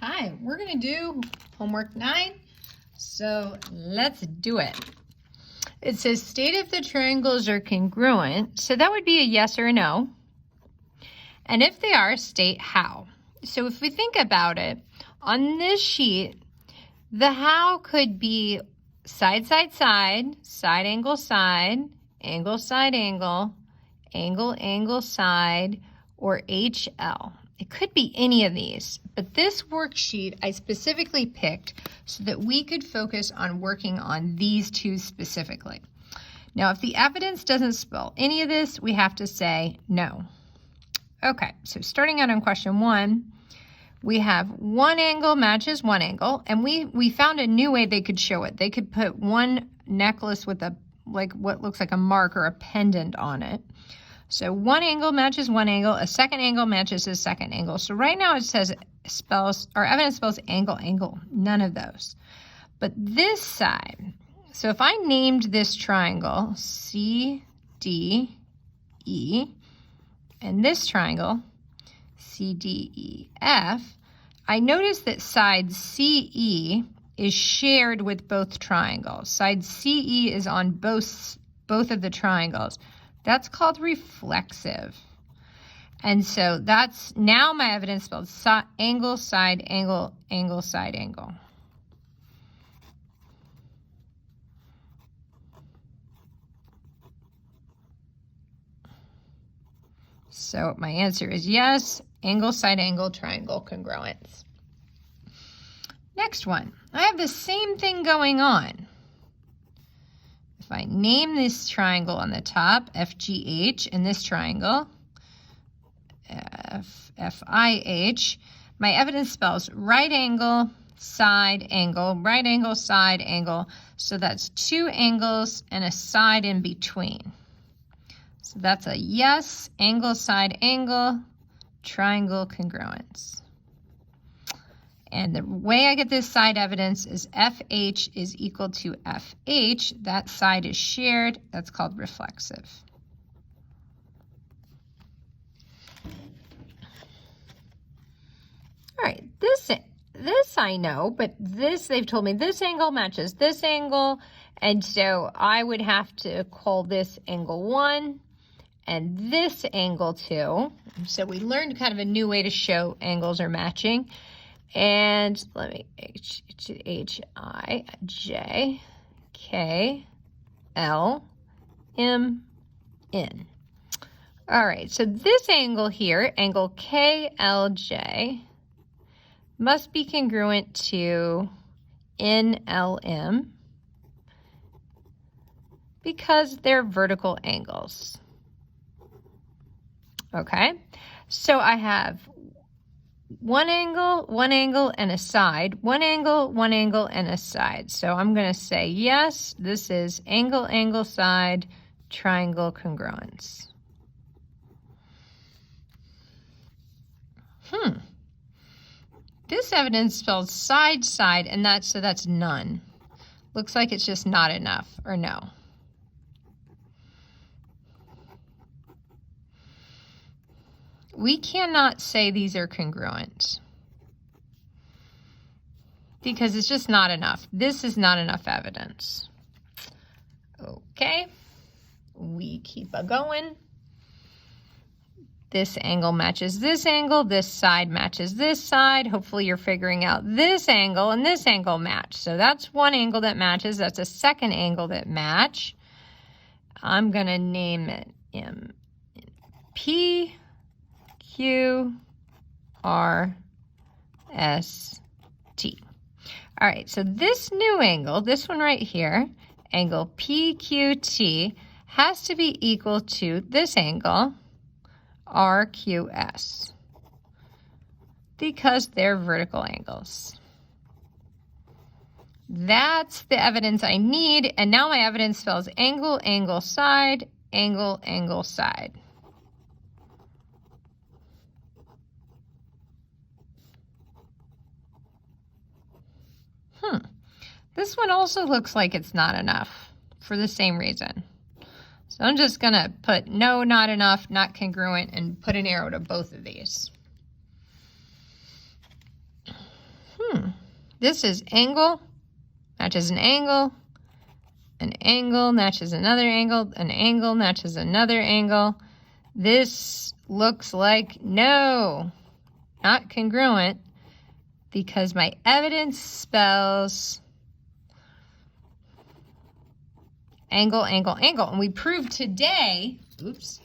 Hi, we're going to do homework 9, so let's do it. It says state if the triangles are congruent, so that would be a yes or a no. And if they are, state how. So if we think about it, on this sheet, the how could be side, side, side, side, angle, side, angle, side, angle, angle, angle, side, or HL. It could be any of these, but this worksheet I specifically picked so that we could focus on working on these two specifically. Now, if the evidence doesn't spell any of this, we have to say no. Okay, so starting out on question 1, we have one angle matches one angle, and we found a new way they could show it. They could put one necklace with a what looks like a mark or a pendant on it. So one angle matches one angle, a second angle matches a second angle. So right now it says our evidence spells angle, angle, none of those. But this side, so if I named this triangle C, D, E, and this triangle C, D, E, F, I notice that side CE is shared with both triangles. Side CE is on both of the triangles. That's called reflexive. And so that's now my evidence spelled angle, side, angle, angle, side, angle. So my answer is yes, angle, side, angle, triangle, congruence. Next one, I have the same thing going on. If I name this triangle on the top, FGH, and this triangle, FIH, my evidence spells right angle, side, angle, right angle, side, angle. So that's two angles and a side in between. So that's a yes, angle, side, angle, triangle, congruence. And the way I get this side evidence is FH is equal to FH. That side is shared. That's called reflexive. All right, this I know, but this they've told me this angle matches this angle, and so I would have to call this angle 1 and this angle 2. So we learned kind of a new way to show angles are matching. And let me H, I, J, K, L, M, N. All right, so this angle here, angle KLJ, must be congruent to NLM because they're vertical angles. Okay, so I have one angle, and a side, one angle, and a side. So I'm going to say yes, this is angle, angle, side, triangle, congruence. This evidence spells side, side, and that's none. Looks like it's just not enough, or no. We cannot say these are congruent because it's just not enough. This is not enough evidence. Okay, we keep a going. This angle matches this angle. This side matches this side. Hopefully you're figuring out this angle and this angle match. So that's one angle that matches. That's a second angle that match. I'm going to name it P, Q, R, S, T. All right, so this new angle, this one right here, angle PQT, has to be equal to this angle, RQS, because they're vertical angles. That's the evidence I need, and now my evidence spells angle, angle, side, angle, angle, side. This one also looks like it's not enough for the same reason. So I'm just going to put no, not enough, not congruent, and put an arrow to both of these. this is angle, matches an angle matches another angle, an angle matches another angle. This looks like no, not congruent, because my evidence spells angle, angle, angle. And we proved today,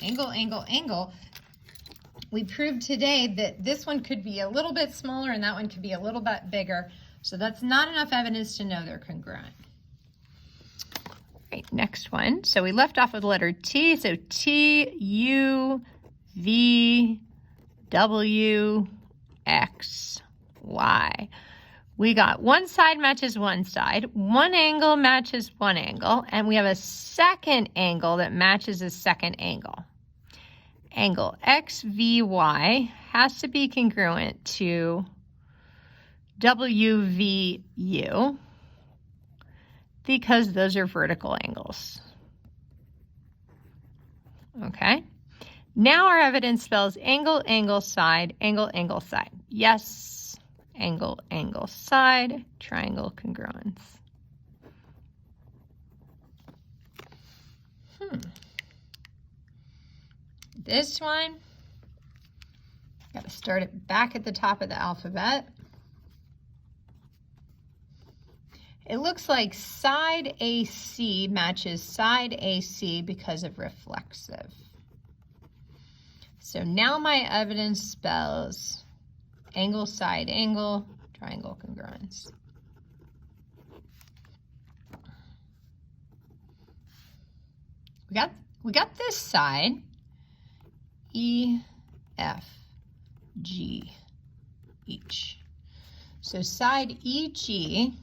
angle, angle, angle. We proved today that this one could be a little bit smaller and that one could be a little bit bigger. So that's not enough evidence to know they're congruent. Right, next one. So we left off with the letter T. So T, U, V, W, X, Y. We got one side matches one side, one angle matches one angle, and we have a second angle that matches a second angle. Angle XVY has to be congruent to WVU because those are vertical angles. Okay. Now our evidence spells angle, angle, side, angle, angle, side. Yes, angle, angle, side, triangle congruence. This one, got to start it back at the top of the alphabet. It looks like side AC matches side AC because of reflexive. So now my evidence spells angle, side, angle, triangle congruence. We got this side, E, F, G, each. So side EG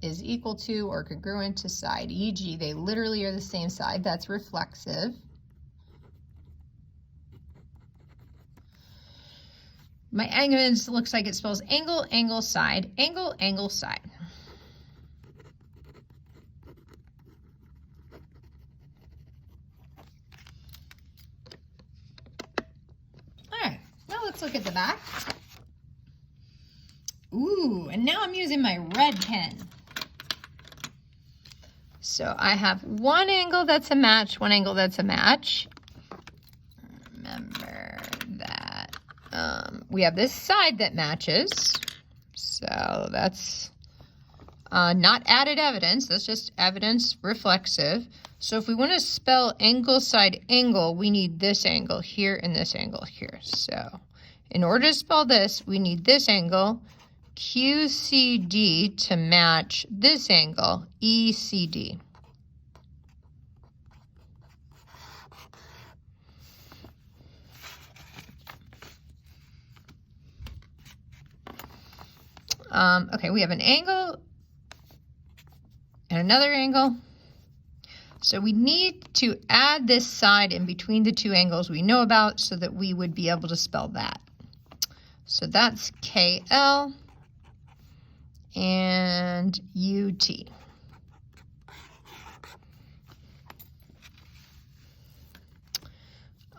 is equal to or congruent to side EG. They literally are the same side. That's reflexive. My evidence looks like it spells angle, angle, side, angle, angle, side. All right, now let's look at the back. Ooh, and now I'm using my red pen. So I have one angle that's a match, one angle that's a match. Remember that we have this side that matches. So that's not added evidence, that's just evidence reflexive. So if we want to spell angle, side, angle, we need this angle here and this angle here. So in order to spell this, we need this angle, QCD, to match this angle, ECD. Okay, we have an angle and another angle. So we need to add this side in between the two angles we know about so that we would be able to spell that. So that's KL and UT.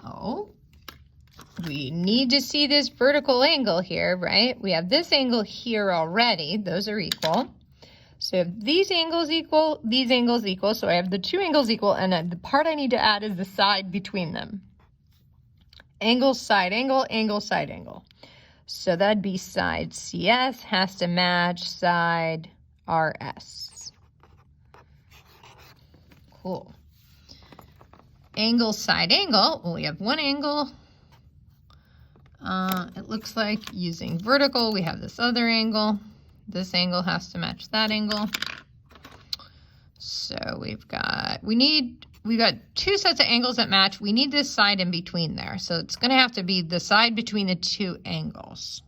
Oh, we need to see this vertical angle here, right? We have this angle here already. Those are equal. So if these angles equal, these angles equal. So I have the two angles equal, and the part I need to add is the side between them. Angle, side, angle, angle, side, angle. So that'd be side CS has to match side RS. Cool. Angle, side, angle. Well, we have one angle. It looks like using vertical, we have this other angle. This angle has to match that angle. So we've got two sets of angles that match. We need this side in between there. So it's going to have to be the side between the two angles.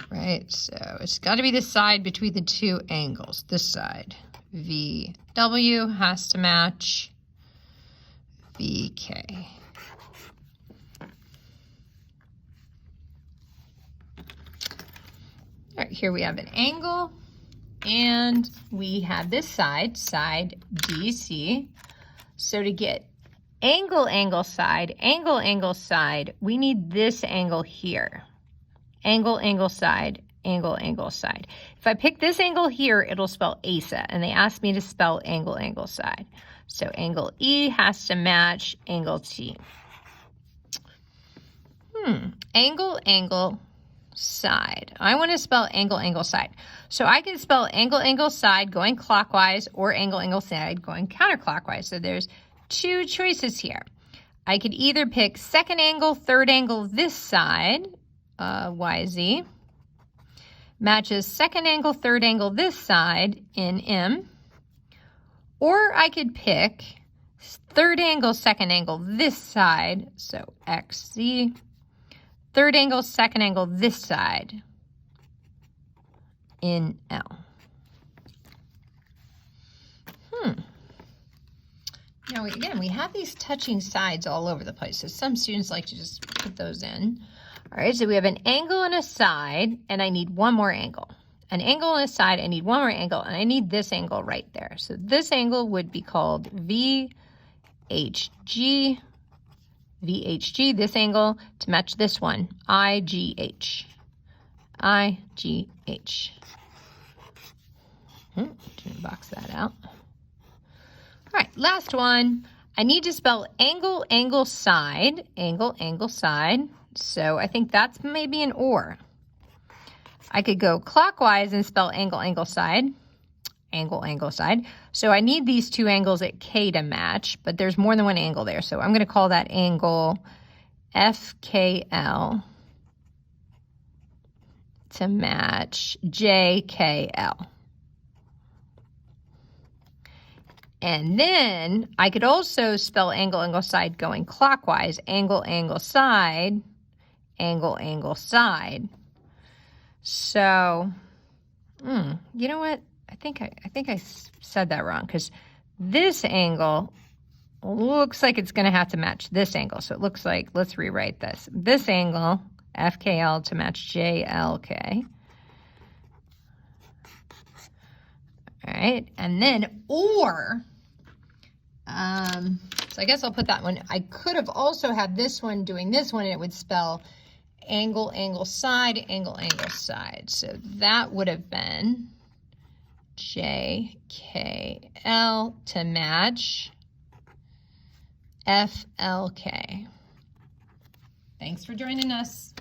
Right, so it's got to be the side between the two angles. This side, VW, has to match VK. All right, here we have an angle, and we have this side, side DC. So to get angle, angle, side, angle, angle, side. We need this angle here. Angle, angle, side, angle, angle, side. If I pick this angle here, it'll spell Asa, and they asked me to spell angle, angle, side. So angle E has to match angle T. Angle, angle, side. I want to spell angle, angle, side. So I can spell angle, angle, side going clockwise or angle, angle, side going counterclockwise. So there's two choices here. I could either pick second angle, third angle this side, YZ, matches second angle, third angle this side in M, or I could pick third angle, second angle this side, so XZ, third angle, second angle this side in L. Now, again, we have these touching sides all over the place, so some students like to just put those in. All right, so we have an angle and a side, and I need one more angle. An angle and a side, I need one more angle, and I need this angle right there. So this angle would be called VHG. VHG, this angle, to match this one, IGH. IGH. Box that out. All right, last one. I need to spell angle, angle, side. Angle, angle, side. So I think that's maybe an or. I could go clockwise and spell angle, angle, side. Angle, angle, side. So I need these two angles at K to match, but there's more than one angle there. So I'm going to call that angle FKL to match JKL. And then I could also spell angle, angle, side going clockwise. Angle, angle, side. Angle, angle, side. So, you know what? I think I said that wrong, because this angle looks like it's going to have to match this angle. So it looks like, let's rewrite this. This angle, FKL, to match JLK. All right, and then or, so I guess I'll put that one. I could have also had this one doing this one, and it would spell angle, angle, side, angle, angle, side. So that would have been JKL to match FLK. Thanks for joining us.